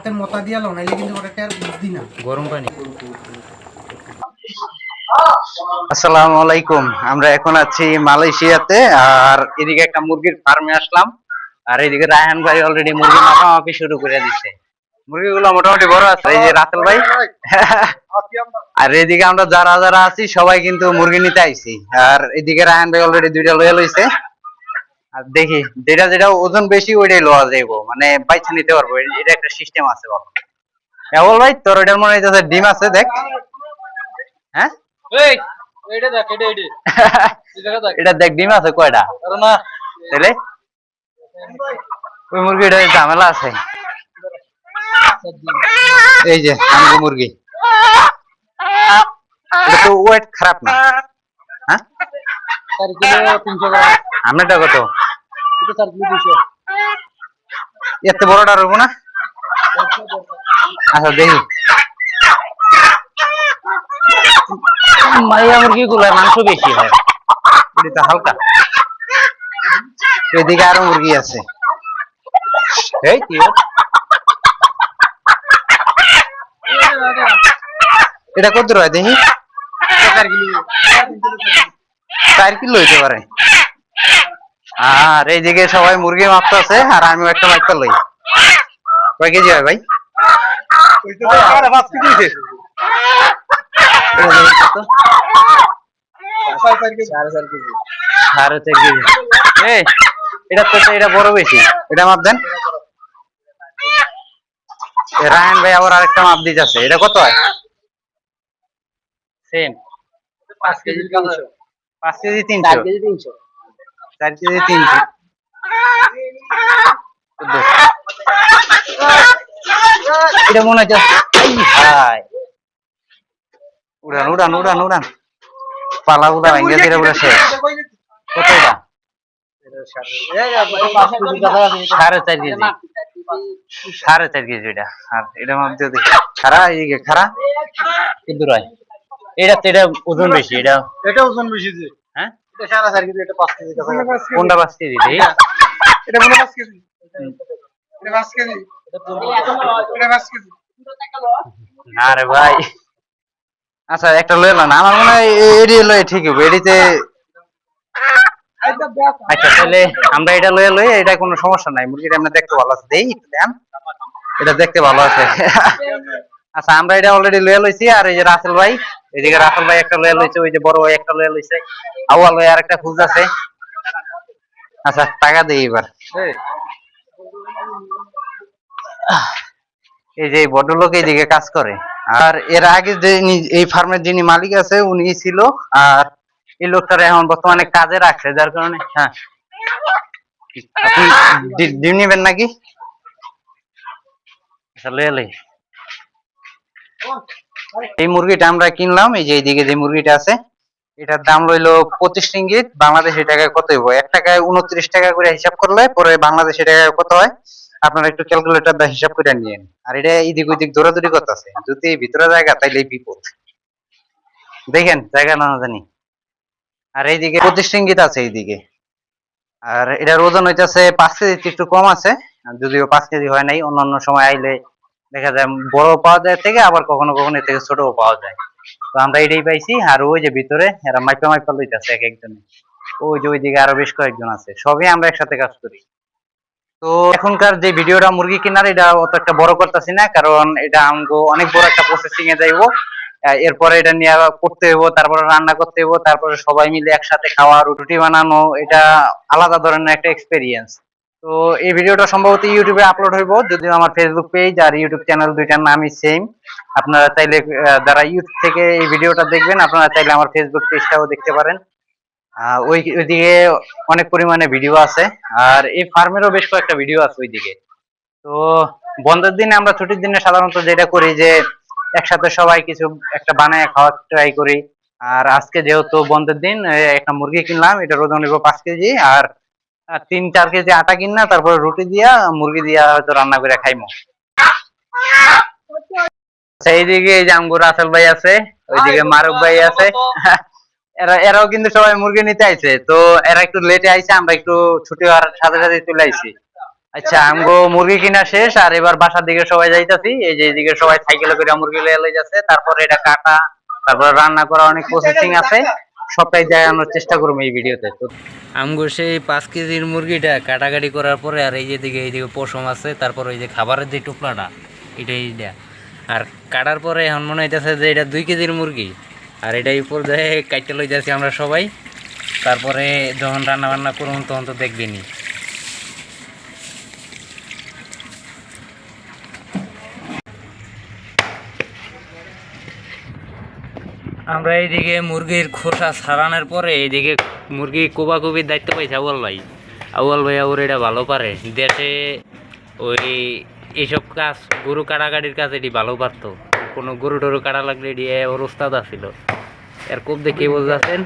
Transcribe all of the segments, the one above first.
হাতের মোতা দিয়া লো নাইলে কিন্তু ওটা আর বুঝদি না গরম পানি। আসসালামু আলাইকুম। আমরা এখন আছি মালয়েশিয়াতে, আর এদিকে একটা মুরগির ফার্মে আসলাম। আর এদিকে রায়হান ভাই অলরেডি মুরগি মাপামাপি শুরু করে দিচ্ছে। মুরগিগুলো মোটামুটি বড় আছে, এই যে রাসেল ভাই। আর এদিকে আমরা যারা যারা আছি সবাই কিন্তু মুরগি নিতে আইছি। আর এদিকে রায়হান ভাই অলরেডি দুইটা লয়ে লইছে। আর দেখি যেটা যেটা ওজন বেশি ওইটাই লওয়া যাইবো, মানে বাইছে নিতে পারবো, এটা একটা সিস্টেম আছে। বলো কেবল ভাই, তোর এটার মনে হইতেছে ডিম আছে, দেখ। হ্যাঁ এটা দেখ, ডিম আছে কয়টা? তাহলে ওই মুরগিটা ঝামেলা আছে। এই যে আমগো মুরগি, এটা তো ওয়েট খারাপ না। হ্যাঁ, আপনারটা কত? এত বড়টা রবো না। আচ্ছা দেখি, মাইয়া মুরগি গুলায় মাংস বেশি হয়, এটা হালকা। এদিকে আরো মুরগি আছে। এই কি এটা কত রয় দেখি? 4 কিলো হইতে পারে। আর এইদিকে সবাই মুরগি মাপতে আছে, আর আমিও একটা মাপতে লই। কয় কেজি হয় ভাই? 4.5 কেজি। এটা তো এটা বড় বেশি, এটা মাপ দেন। রায়হান ভাই আবার আরেকটা মাপ দিতেছে, এটা কত হয়? Same 5 KG 300। 5 KG 300। 4 KG 300। 4 KG 300। এটা মনে হচ্ছে ভাই, উড়ান উড়ান উড়ান উড়ান, পালা উড়া ভেঙে দিলে পুরো শেষ। কত এটা? 4.5 কেজি। 4.5 কেজি এটা। আর এটা মধ্যে খারা, এইদিকে খারা কিন্তু রয়। এটা তো এটা ওজন বেশি, এটা ওজন বেশি যে। হ্যাঁ, এটা 4.5 কেজি, এটা 5 কেজি। কোনটা 5 কেজি? এটা মনে 5 কেজি। এটা 5 কেজি। এটা 5 কেজি। না রে ভাই, আচ্ছা একটা লয়ে না, আমার মনে হয় এডি লয়ে ঠিক হবে, এডিতে। আচ্ছা তাহলে আমরা এটা লয়ে লই, এটা কোনো সমস্যা নাই। মুরগিটা আমরা দেখতে ভালো আছে, দেই দেন, এটা দেখতে ভালো আছে। আচ্ছা আমরা এটা অলরেডি লয়ে লইছি। আর এই যে রাসেল ভাই, এদিকে রাসেল ভাই একটা লয়ে লইছে, ওই যে বড় ভাই একটা লয়ে লইছে, আউয়াল ভাই আরেকটা খুঁজ আছে। আচ্ছা টাকা দেই এবার। এই যে ভদ্রলোক এইদিকে কাজ করে। আর এর আগে যে এই ফার্মের যিনি মালিক আছে উনি ছিল, আর এই লোকটারা এখন বর্তমানে কাজে রাখছে, যার কারণে। হ্যাঁ, আপনি ডিম নিবেন নাকি? এই মুরগিটা আমরা কিনলাম, এই যে এইদিকে যে মুরগিটা আছে, এটার দাম রইলো 25 রিঙ্গিত। বাংলাদেশি টাকায় কত হইব? 1 টাকায় 29 টাকা করে হিসাব করলে পরে বাংলাদেশি টাকায় কত হয় আপনারা একটু ক্যালকুলেটর দিয়ে হিসাব করে নিয়েন। আর এটা এদিক ওইদিক দৌড়াদৌড়ি করতেছে, যদি ভিতরে জায়গা তাইলে বিপদ। দেখেন জায়গা না জানি। আর এইদিকে 25 রিঙ্গিত আছে এইদিকে। আর এটার ওজন হইতেছে 5 কেজি, একটু কম আছে, যদিও 5 কেজি হয় নাই। অন্যান্য সময় আইলে দেখা যায় বড় পাওয়া যায় থেকে, আবার কখনো কখনো এর থেকে ছোটও পাওয়া যায়। তো আমরা এটাই পাইছি। আর ওই যে ভিতরে এরা মাইপা মাইপা লইতেছে এক একজনে, ওই যে ওইদিকে আরো বেশ কয়েকজন আছে, সবই আমরা একসাথে কাজ করি। তো এখনকার যে ভিডিওটা মুরগি কেনার, এটা অত একটা বড় করতেছি না, কারণ এটা আমগো অনেক বড় একটা প্রসেসিং এ যাইবো। এরপরে এটা নিয়ে করতে হইব, তারপরে রান্না করতে হইব, তারপরে সবাই মিলে একসাথে খাওয়া, রুটি বানানো, এটা আলাদা ধরনের একটা এক্সপেরিয়েন্স। তো এই ভিডিওটা সম্ভবত ইউটিউবে আপলোড হইব, যদিও আমার ফেসবুক পেজ আর ইউটিউব চ্যানেল দুইটার নামই সেম। আপনারা চাইলে যারা ইউটিউব থেকে এই ভিডিওটা দেখবেন, আপনারা চাইলে আমার ফেসবুক পেজটাও দেখতে পারেন। ওইদিকে অনেক পরিমাণে ভিডিও আছে, আর এই ফার্মেরও বেশ কয়েকটা ভিডিও আছে ওইদিকে। তো বন্ধের দিনে, আমরা ছুটির দিনে সাধারণত যেটা করি যে একসাথে সবাই কিছু একটা বানায় খাওয়ার ট্রাই করি। আর আজকে যেহেতু বন্ধের দিন, একটা মুরগি কিনলাম, এটা ওজন হইব 5 কেজি। আর 3-4 কেজি আটা কিনা, তারপরে রুটি দিয়া মুরগি দিয়া হয়তো রান্না করে খাইমো। এইদিকে এই যে আমগো রাসেল ভাই আছে, ওইদিকে মারুফ ভাই আছে। এরাও কিন্তু সবাই মুরগি নিতে আইছে। তো এরা একটু লেটে আইছে, আমরা একটু ছুটি হওয়ার সাথে সাথে চলে আইছি। আচ্ছা আমগো মুরগি কিনা শেষ আর এবার বাসার দিকে সবাই যাইতাছি এই যে এদিকে সবাই সাইকেলে করে মুরগি লয়ে যাচ্ছে তারপরে এটা কাটা তারপরে রান্না করা অনেক প্রসেসিং আছে সবটাই দেখানোর চেষ্টা করবো এই ভিডিওতে। তো আমগো সেই 5 কেজির মুরগিটা কাটাকাটি করার পরে আর এই যে এইদিকে পশম আছে তারপর ওই যে খাবারের যে টুকরাটা এইটা আর কাটার পরে এখন মনে হইতেছে যে এটা 2 কেজির মুরগি আর এটাই উপর দিয়ে কাটতে লই যাচ্ছি আমরা সবাই তারপরে যখন রান্না বান্না করুন তখন তো দেখবেনি। আমরা এইদিকে মুরগির খোসা ছাড়ানোর পরে এইদিকে মুরগি কোবাকুবির দায়িত্ব পাইছে আউয়াল ভাই ওর এটা ভালো পারে দেশে ওই এইসব কাজ গরু কাটাকাটির কাজ এটি ভালো পারতো কোনো গরু টরু কাটা লাগলে এটি ওর ওস্তাদ আছিল এর খুব দেখে বোঝাচ্ছেন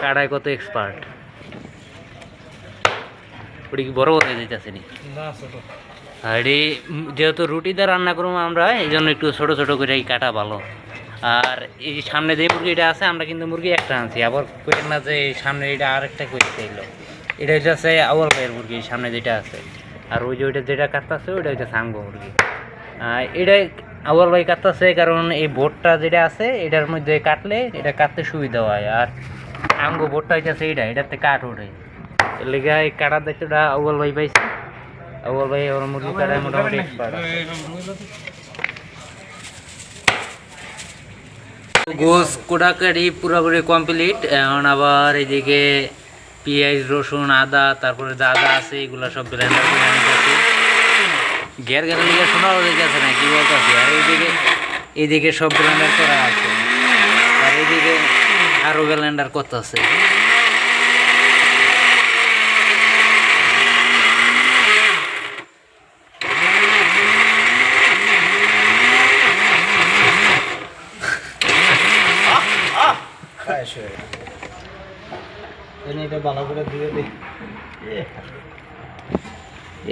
কাটায় কত এক্সপার্ট ওটি কি বড় হতে যেতেছে নি আর এটি যেহেতু রুটিতে রান্না করবো আমরা এই জন্য একটু ছোটো ছোটো করে কাটা ভালো। আর এই সামনে যে মুরগিটা আছে আমরা কিন্তু মুরগি একটা আনছি আবার কইেন না যে সামনে এটা আরেকটা করতে এলো এটা হচ্ছে আউয়াল ভাইয়ের মুরগি সামনে যেটা আছে আর ওই যে ওইটা যেটা কাটতেছে ওইটা হচ্ছে সাঙ্গো মুরগি। এটা আউয়াল ভাই কাটতেছে কারণ এই বোটটা যেটা আছে এটার মধ্যে কাটলে এটা কাটতে সুবিধা হয় আর আঙ্গো বোটটা হইতেছে এটাতে কাঠ ওঠে এর লেগে এই কাটার দায়িত্বটা আউয়াল ভাই পাইছে। আউয়াল ভাই ওর মুরগি কাটায় মোটামুটি এক্সপার্ট। গোস কোটাকাটি পুরোপুরি কমপ্লিট এখন আবার এইদিকে পেঁয়াজ রসুন আদা তারপরে যা যা আছে এগুলো সব ব্লেন্ডার করে আনতেছি গ্যার গেলে লিগে শোনাও দেখেছে না কি বলতেছি আর এইদিকে সব ব্লেন্ডার করা আছে আর এইদিকে আরও ব্লেন্ডার করতেছে।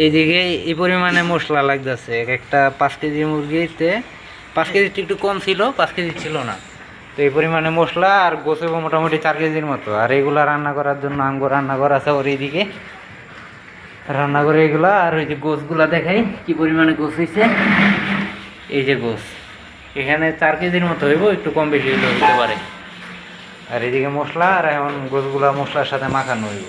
এইদিকে এই পরিমাণে মশলা লাগতেছে একটা 5 কেজি মুরগিতে 5 কেজি একটু কম ছিল 5 কেজি ছিল না তো এই পরিমাণে মশলা আর গোছে মোটামুটি 4 কেজির মতো আর এগুলা রান্না করার জন্য আঙ্গো রান্নাঘর আছে ওর এইদিকে রান্না করে এগুলা আর ওই যে গোছগুলা দেখাই কি পরিমাণে গোছ হয়েছে এই যে গোছ এখানে 4 কেজির মতো হইব একটু কম বেশি হতে পারে আর এদিকে মশলা আর এখন গোছগুলা মশলার সাথে মাখানো হইব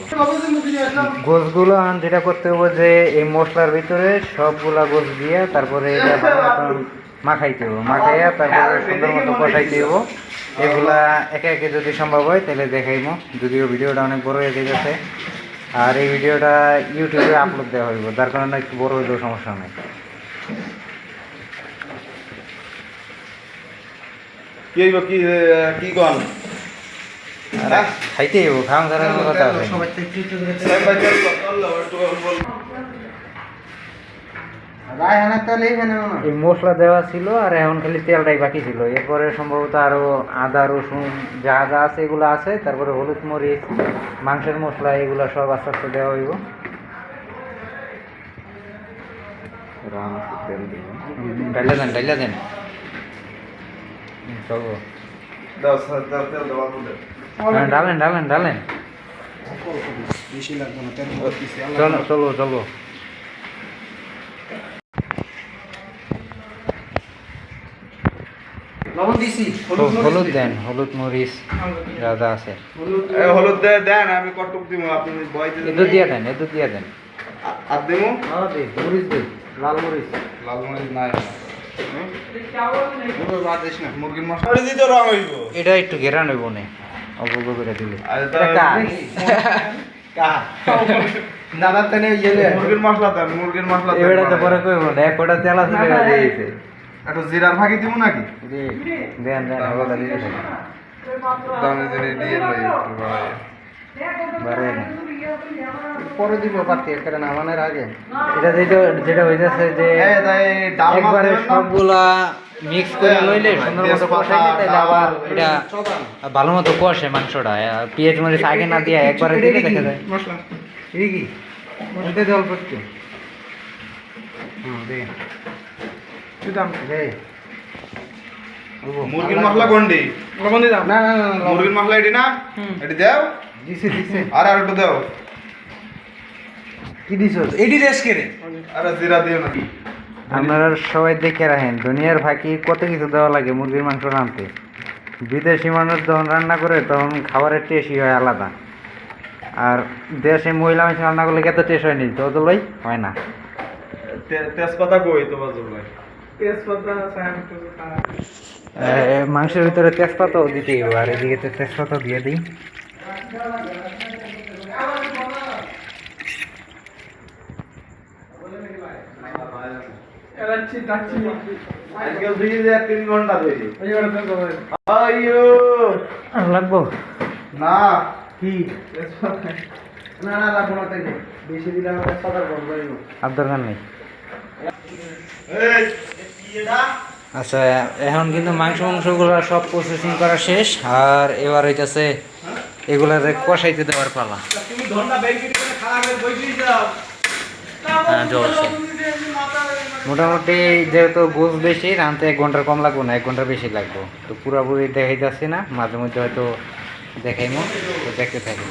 গোছগুলো এখন যেটা করতে হবে যে এই মশলার ভিতরে সবগুলা গোছ দিয়ে তারপরে এটা ভালো মতন মাখাইতে হবে মাখাইয়া তারপরে সুন্দর মতো কষাইতে হবে এগুলা একে একে যদি সম্ভব হয় তাহলে দেখাইবো যদিও ভিডিওটা অনেক বড় হয়ে গেছে আর এই ভিডিওটা ইউটিউবে আপলোড দেওয়া হইব যার কারণে একটু বড় হইলেও সমস্যা নেই। কি কন খাইতে হইব খাওয়া ছাড়ার কথা আছে এই মশলা দেওয়া ছিল আর এখন খালি তেলটাই বাকি ছিল এরপরে সম্ভবত আরো আদা রসুন যা যা আছে এগুলো আছে তারপরে হলুদ মরিচ মাংসের মশলা এগুলো সব আস্তে আস্তে দেওয়া হইব। ডাইলা দেন চলবো ডালেন চলো হলুদ দেন হলুদ মরিচ যা যা আছে হলুদ দেন আমি কটক দিব আপনি এদু দিয়া দেন আর দেবো মরিচ দিন লাল মরিচ নাই মুরগির মশলা দিতে রং হইব এটা একটু ঘেরান হইব না অল্প করে দিলে দাদা তো নেই মুরগির মশলা এবারে তো পরে কইব না এক কোটা তেল আছে দিয়েছে একটু জিরার ভাগি দিব নাকি দেন ওগুলা দিয়ে দামে জিরে দিয়ে লই বারে পরে দিব পাতি করে নামানোর আগে এটা যেটা হইতাছে যে একবারে সবগুলা মিক্স করে লইলে সুন্দর মতো কষাইলে তাহলে আবার এটা ভালো মতো কষে মাংসটা পেঁয়াজ মরিচ আগে না দিয়ে একবারে দিলে দেখা যায় মশলা ঠিক কি ওইটা দিয়ে অল্প একটু দে মুরগির মশলা কোনটি না মুরগির মশলা এটি না এটি দাও দিছে আর একটু দাও কি দিছো এডি দেশ কে রে আরে জিরা দিও না আপনারা সবাই দেখে রাখেন দুনিয়ার ফাঁকি কত কিছু দেওয়া লাগে মুরগির মাংস রাঁধতে। বিদেশি মানুষ যখন রান্না করে তখন খাবারের টেস্টই হয় আলাদা, আর দেশে মহিলা মানুষ রান্না করলে কত টেস্ট হয়নি ততই হয় না। তেজপাতা কই তোমার জন্য তেজপাতা মাংসের ভিতরে তেজপাতাও দিতে হবে, আর এদিকে তো তেজপাতা দিয়ে দিই। আজকে ফ্রিজে 3 ঘন্টা ধরে আইয়ো লাগবো না কি না না লাগবো না তাই বেশি দিলে আমার তেজপাতার গন্ধ হইব আর দরকার নেই। এই কি এটা আচ্ছা এখন কিন্তু মাংসগুলো সব প্রসেসিং করা শেষ, আর এবার হইতেছে এগুলারে কষাইতে দেওয়ার পালা। তুমি ঘন্টা বের করে খারাপ হয়ে বসেই যাও হ্যাঁ জ্বলছে। মোটামুটি যেহেতু গোস বেশি রাঁধতে 1 ঘন্টার কম লাগবো না, 1 ঘন্টার বেশি লাগবো। তো পুরোপুরি দেখাই যাচ্ছে না, মাঝে মধ্যে হয়তো দেখাইমো, তো দেখতে থাকি।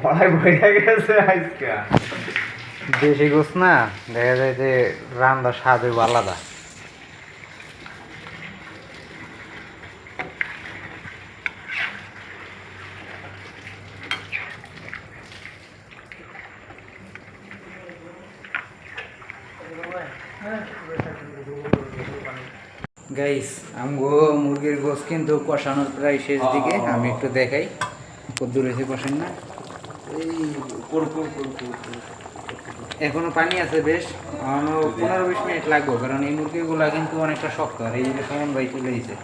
পড়াই বইটা গেছে আজকে দেশি গোস না, দেখা যায় যে রান্নার স্বাদ হইব আলাদা। গাইস আমগো মুরগির গোস কিন্তু কষানোর প্রায় শেষ দিকে, আমি একটু দেখাই কত রয়েছে কষান না। এখনো পানি আছে বেশ, এখনো 15-20 মিনিট লাগবে, কারণ এই মুরগিগুলা কিন্তু অনেকটা শক্ত। আর এই যে সমান ভাই চলে গেছে,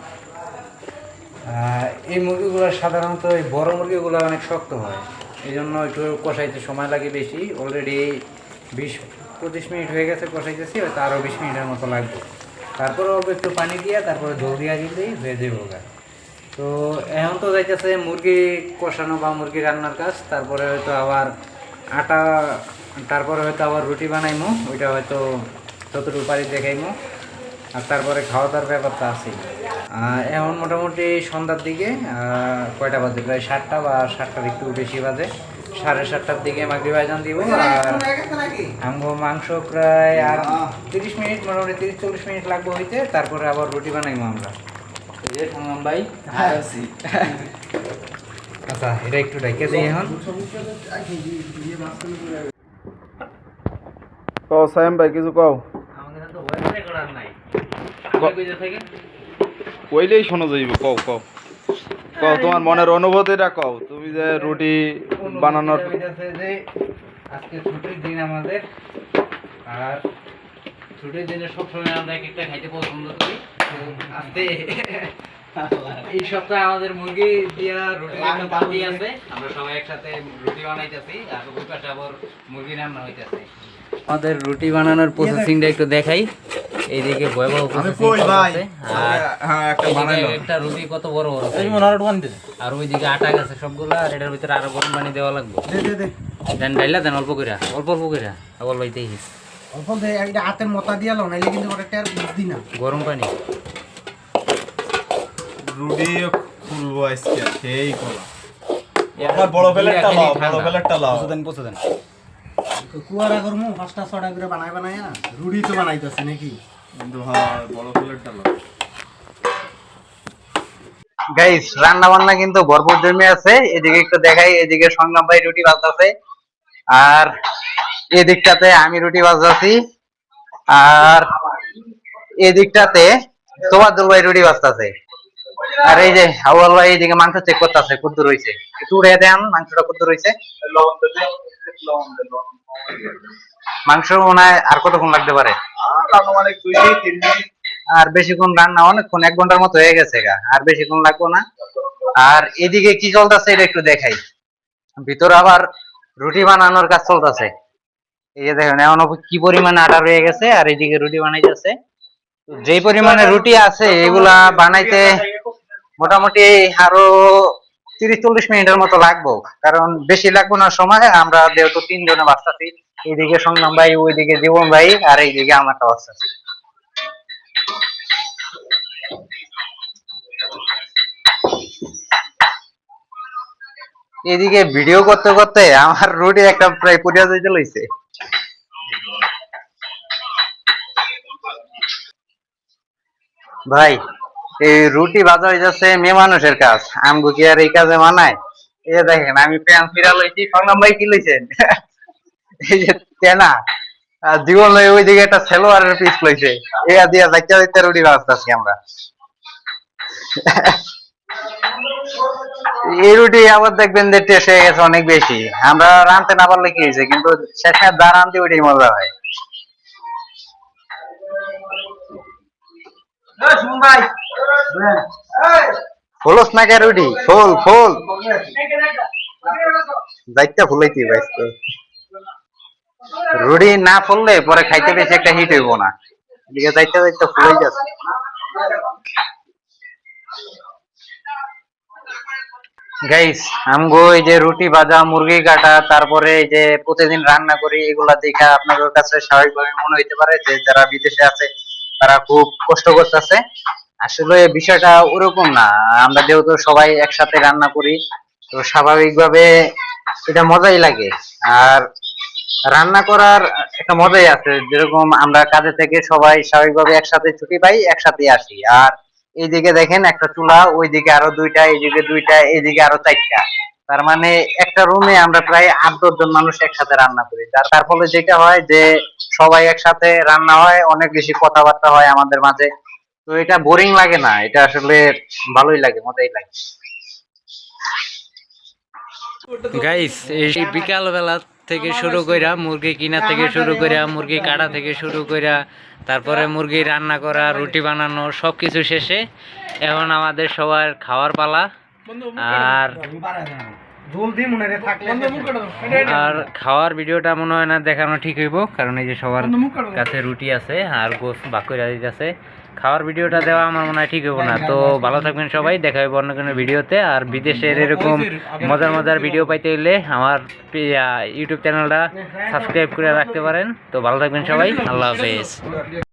এই মুরগিগুলো সাধারণত এই বড় মুরগিগুলো অনেক শক্ত হয়, এই জন্য একটু কষাইতে সময় লাগে বেশি। অলরেডি 20-25 মিনিট হয়ে গেছে কষাইতেছি, হয়তো আরও 20 মিনিটের মতো লাগবে। তারপরে অল্প একটু পানি দিয়ে তারপরে জল দিয়া দিলেই হয়ে যাবে ওগা। তো এখন তো যাইতেছে মুরগি কষানো বা মুরগি রান্নার কাজ, তারপরে হয়তো আবার আটা, তারপরে হয়তো আবার রুটি বানাইমো, ওইটা হয়তো যতটুকু পারি দেখাইমো, আর তারপরে খাওয়া দাওয়ার ব্যাপারটা আছেই। এখন মোটামুটি সন্ধ্যার দিকে কয়টা বাজে, প্রায় 7টা বা 7টার একটু বেশি বাজে, 7:30টার দিকে মাগরিব আজান দিব। আর আমগো মাংস প্রায় আর 30 মিনিট, মোটামুটি 30-40 মিনিট লাগবে হইতে, তারপরে আবার রুটি বানাইবো আমরা। এই যে শুনলাম ভাই, আচ্ছা এটা একটু ঢেকে দিই এখন। কও সাইম ভাই কিছু কও আমাদের তো ওয়েবসাইট করার নাই, কইলেই শোনা যাইব কও কও কও তোমার মনের অনুভূতিটা কও। তুমি যে রুটি বানানোর যে আজকে ছুটির দিন আমাদের, আর ছুটির দিনে সবসময় আমরা এক একটা খাইতে পছন্দ করি। আজকে এই সপ্তাহে আমাদের মুরগি দিয়া রুটি একটা পার্টি আছে, আমরা সবাই একসাথে রুটি বানাইতেছি, আর ওই পাশে আবার মুরগি রান্না হইতেছে। আমাদের রুটি বানানোর প্রসেসিংটা একটু দেখাই। এইদিকে ভয়াবহ প্রসেসিং আছে, আর একটা বানাইলো একটা রুটি কত বড় বড়, আর ওইদিকে আটা গেছে সবগুলা, আর এটার ভিতরে আরো গরম পানি দেওয়া লাগবে। দেন ডাইলা দেন অল্প করে, অল্প অল্প করে আবার লইতেই অল্প দে এটা হাতের মতা দিয়া লও নাইলে কিন্তু অনেকটা আর বুঝদি না গরম পানি। রুটি খুলবো আজকে সেই কলা আমার বড় প্লেটটা লাও, বড় প্লেটটা লাও, পৌঁছে দেন কুয়ারা করমু 5টা-6টা করে বানায় রুটি তো বানাইতেছে নাকি, কিন্তু হ্যাঁ বড় প্লেটটা লাও। গাইস রান্না বান্না কিন্তু ভরপুর জমে আছে। এদিকে একটু দেখাই, এদিকে সংগ্রাম ভাই রুটি ভাজতেছে, আর এদিকটাতে আমি রুটি ভাজতেছি, আর এদিকটাতে তোবাদুল ভাই রুটি ভাজতেছে, আর এই যে আউয়াল ভাই এদিকে মাংস চেক করতেছে কত রয়েছে। একটু উড়ে দেন মাংসটা কত রয়েছে। মাংস মনে হয় আর কতক্ষণ লাগতে পারে, আর বেশিক্ষণ রান্না, অনেকক্ষণ 1 ঘন্টার মতো হয়ে গেছে গা, আর বেশিক্ষণ লাগবো না। আর এদিকে কি চলতেছে এটা একটু দেখাই, ভিতরে আবার রুটি বানানোর কাজ চলতেছে। এই যে দেখেন এখন কি পরিমাণে আটা রয়ে গেছে, আর এইদিকে রুটি বানাইতেছে। যে পরিমাণে রুটি আছে এগুলা বানাইতে মোটামুটি আরো 30-40 মিনিটের মতো লাগবো, কারণ বেশি লাগবো না সময়। আমরা যেহেতু 3 জনে বাঁচতেছি, এইদিকে সংগ্রাম ভাই, ওইদিকে জীবন ভাই, আর এইদিকে আমারটা বাঁচতেছি। এদিকে ভিডিও করতে করতে আমার রুটি একটা প্রায় পুড়িয়া যেতে লইছে। ভাই এই রুটি ভাজা হয়ে যাচ্ছে মেয়ে মানুষের কাজ, আমগো কি আর এই কাজে মানায়? এই যে দেখেন আমি প্যান ফিরা লইছি, সংগ্রাম ভাই কি লইছেন? এই যে তেনা আর জীবন লই ওইদিকে একটা সেলোয়ারের পিস লইছে, এয়া দিয়া যাইতে যাইতে রুটি ভাজতাছি আমরা। এই রুটি আবার দেখবেন যে টেস্ট হয়ে গেছে অনেক বেশি, আমরা রানতে না পারলে কি হয়েছে, কিন্তু শেষে যা রানতে ওইটাই মজা হয়। ফুলস না কে রুটি? ফুল ফুল দায়িত্ব ফুলাইতে ব্যস্ত। রুটি না ফুললে পরে খাইতে বেশি একটা হিট হইব না, এদিকে দায়িত্ব দায়িত্ব ফুলাই যাচ্ছে। গাইস আমগো এই যে রুটি ভাজা, মুরগি কাটা, তারপরে এই যে প্রতিদিন রান্না করি, এগুলা দেখা আপনাদের কাছে স্বাভাবিকভাবে মনে হইতে পারে যে যারা বিদেশে আছে তারা খুব কষ্ট করতেছে। আসলে বিষয়টা ওরকম না, আমরা যেহেতু সবাই একসাথে রান্না করি তো স্বাভাবিকভাবে এটা মজাই লাগে। আর রান্না করার একটা মজাই আছে, যেরকম আমরা কাজে থেকে সবাই স্বাভাবিকভাবে একসাথে ছুটি পাই, একসাথে আসি। আর এইদিকে দেখেন একটা চুলা, ওইদিকে আরো দুইটা, এইদিকে দুইটা, এইদিকে আরো চারটা, তার মানে একটা রুমে আমরা প্রায় 8-10 জন মানুষ একসাথে রান্না করি। তার ফলে যেটা হয় যে সবাই একসাথে রান্না হয়, অনেক বেশি কথাবার্তা হয় আমাদের মাঝে। তো এটা বোরিং লাগে না, এটা আসলে ভালোই লাগে, মজাই লাগে। গাইস এই বিকাল বেলা থেকে শুরু কইরা মুরগি কিনা থেকে শুরু কইরা মুরগি কাটা থেকে শুরু কইরা তারপরে মুরগি রান্না করা, রুটি বানানো, সবকিছু শেষে এখন আমাদের সবার খাওয়ার পালা। আর আর খাওয়ার ভিডিওটা মনে হয় না দেখানো ঠিক হইব, কারণ এই যে সবার কাছে রুটি আছে আর গোস ভাগ করে দিতেছে। খাওয়ার ভিডিওটা দেওয়া আমার মনে হয় ঠিক হইব না। তো ভালো থাকবেন সবাই, দেখা হইব অন্য কোনো ভিডিওতে। আর বিদেশের এরকম মজার মজার ভিডিও পাইতে হইলে আমার ইউটিউব চ্যানেলটা সাবস্ক্রাইব করে রাখতে পারেন। তো ভালো থাকবেন সবাই, আল্লাহ হাফেজ।